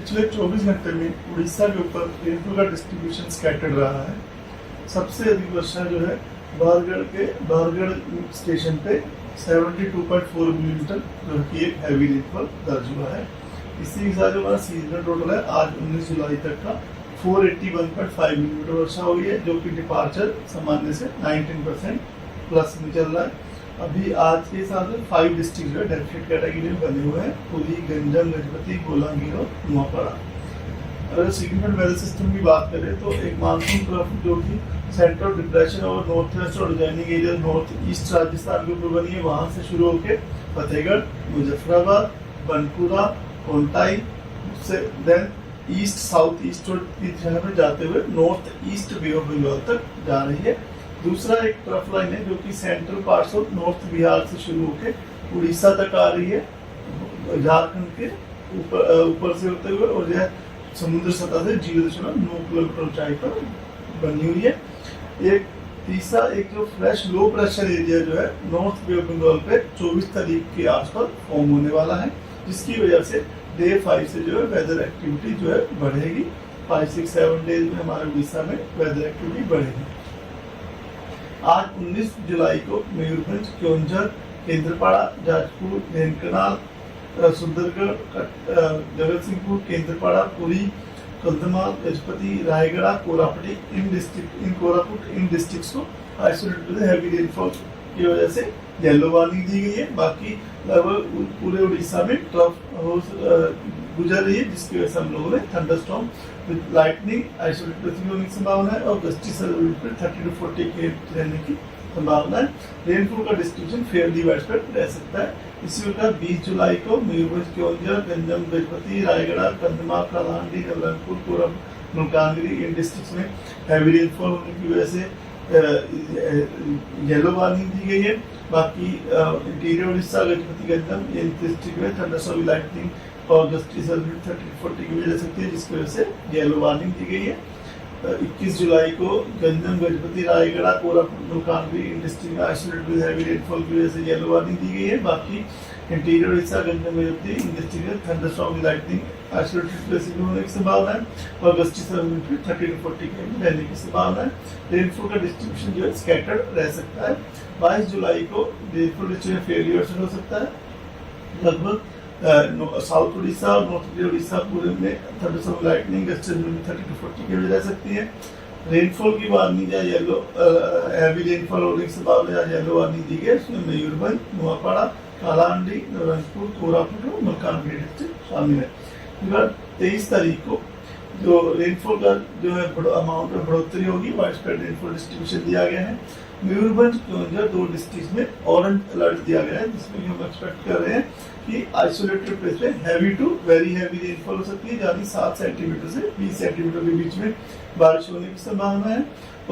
पिछले 24 घंटे में उड़ीसा के ऊपर रेनफॉल का डिस्ट्रीब्यूशन स्कैटर्ड रहा है। सबसे अधिक वर्षा जो है बारगढ़ स्टेशन पे 72.4 मिलीमीटर जो कि एक हैवी रेनफॉल दर्ज हुआ है। इसी के साथ जो हमारा सीजनल टोटल है आज 19 जुलाई तक का 481.5 मिलीमीटर वर्षा हुई है, जो कि डिपार्चर सामान्य से 19% प्लस में चल रहा है। अभी आज के साथ 5 डिस्ट्रिक्ट जो है डेफिनेट कैटेगरी में बने हुए हैं, पुरी, गंजम, गजपति, बोलांगीर और नुआपड़ा। अगर सिग्निफिकेंट वेदर सिस्टम की बात करें तो एक मानसून ट्रफ जो कि सेंट्रल डिप्रेशन और नॉर्थ वेस्ट और जैनिंग एरिया नॉर्थ ईस्ट राजस्थान के ऊपर बनी है, वहां से शुरू होकर फतेहगढ़, मुजफ्फराबाद, बनपुरा, कोंटाई से देन ईस्ट साउथ ईस्ट की दिशा में जाते हुए north east bay of Bengal तक जा रही है। दूसरा एक ट्रफ लाइन है जो कि central parts of north Bihar से शुरू होकर उड़ीसा तक आ रही है, झारखंड के ऊपर से होते हुए, और यह समुद्र सतह से 0.9 किलोमीटर ऊंचाई पर बनी हुई है। एक तीसरा एक जो फ्रेश लो प्रेशर एरिया जो है नॉर्थ बे ऑफ बंगाल पे 24 तारीख के आसपास फॉर्म होने वाला है, जिसकी वजह से डे 5 से जो है वेदर एक्टिविटी जो है बढ़ेगी। 5, 6, 7 डेज में हमारे उड़ीसा में वेदर एक्टिविटी बढ़ेगी। आज 19 जुलाई को मयूरभंज, क्योंझर, केंद्रपाड़ा, जाजपुर, ढेंकनाल, सुंदरगढ़, जगत सिंहपुर, केंद्रपाड़ा, पुरी, कंधमाल, गजपति, रायगढ़, कोरापुट इन डिस्ट्रिक्ट्स को आइसोलेटेड हैवी रेनफॉल की वजह से येलो वार्निंग दी गई है। बाकी लगभग पूरे उड़ीसा में ट्रफ गुजर रही है, जिसकी वजह से हम लोगों ने थंडरस्टॉर्म विद लाइटनिंग आइसोलेटेड होने की संभावना है और गस्टी सर्विस 30 to 40 के रहने की संभावना है। रेनफॉल का डिस्ट्रीब्यूशन फेयरली वाइडस्प्रेड रह सकता है। इसी प्रकार 20 जुलाई को मयूरभंज, क्योंझर, गंजम, गजपति, रायगढ़, कंधमाल, कालाहांडी, नवरंगपुर, कोरबा, मलकानगिरी इन डिस्ट्रिक्ट्स में हैवी रेनफॉल होने की वजह से येलो वार्निंग दी गई है। बाकी इंटीरियर उड़ीसा, गजपति, गंजम इन डिस्ट्रिक्ट में थंडरस्टॉर्म लाइटनिंग और गस्टी सर्विस 30-40 की वजह सकती है, जिसकी वजह से येलो वार्निंग दी गई है। 21 जुलाई को गंजम, गजपति, रायगढ़, कोरापुट, मलकानगिरी इन डिस्ट्रिक्ट में आइसोलेटेड हैवी रेनफॉल की वजह से येलो वार्निंग दी गई है। बाकी इंटीरियर उड़ीसा, गंजम, गजपति इन डिस्ट्रिक्ट में थंडरस्टॉर्म लाइटनिंग आइसोलेटेड प्लेसेस में होने की संभावना है और गस्टी सर्विस 30 to 40 के रहने की संभावना है। रेनफॉल का डिस्ट्रीब्यूशन जो है स्कैटर्ड रह सकता है। 22 जुलाई को रेनफॉल डिस्ट्रीब्यूशन फेयरली वर्सन हो सकता है। लगभग साउथ उड़ीसा और नॉर्थ उड़ीसा पूरे में थंडरस्टॉर्म लाइटनिंग गस्टी 30 to 40 की रह सकती है। रेनफॉल की वार्निंग या येलो हैवी रेनफॉल होने की संभावना या येलो वार्निंग दी गई, इसमें मयूरभंज, नुआपड़ा, कालाहांडी, नवरंगपुर, कोरापुट और मलकानगिरी डिस्ट्रिक्ट शामिल है। 23 तारीख को जो रेनफॉल का जो है अमाउंट में बढ़ोतरी होगी, वाइड स्प्रेड रेनफॉल डिस्ट्रीब्यूशन दिया गया है। मयूरभंज, क्योंझर 2 डिस्ट्रिक्ट में ऑरेंज अलर्ट दिया गया है, जिसमें हम एक्सपेक्ट कर रहे हैं कि आइसोलेटेड प्लेस में heavy to very heavy rainfall हो सकती है, यानी 7 सेंटीमीटर से 20 सेंटीमीटर के बीच में बारिश होने की संभावना है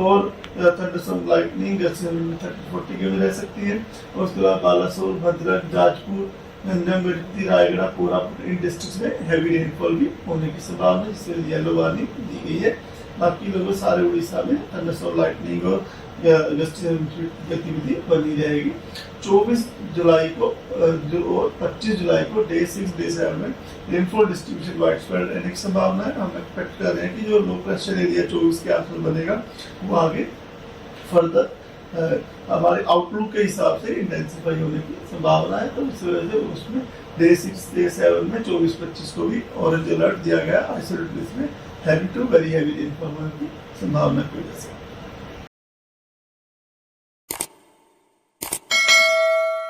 और थंडरस्टॉर्म लाइटनिंग 30-40 की रह सकती है। और उसके अलावा बालासोर, भद्रक, जाजपुर, गंजम, गजपति, रायगढ़, कोरापुट इन डिस्ट्रिक्ट्स में हैवी रेनफॉल भी होने की संभावना है, जिससे येलो वार्निंग दी गई है। बाकी लोगों सारे उड़ीसा में थंडरस्टॉर्म लाइटनिंग और गतिविधि बनी रहेगी। 24 जुलाई को और 25 जुलाई को डे 6, डे 7 में रेनफॉल डिस्ट्रीब्यूशन वाइड स्प्रेड रहने की संभावना है। हम एक्सपेक्ट कर रहे हैं कि जो लो प्रेशर एरिया 24 के आसपास बनेगा वो आगे फर्दर हमारे आउटलुक के हिसाब से इंटेंसिफाई होने की संभावना है। तो इस वजह से उसमें डे 6, डे 7 में 24-25 को भी ऑरेंज अलर्ट दिया गया आइसोलेटेड प्लेस में heavy to very heavy rainfall होने की संभावना की वजह से।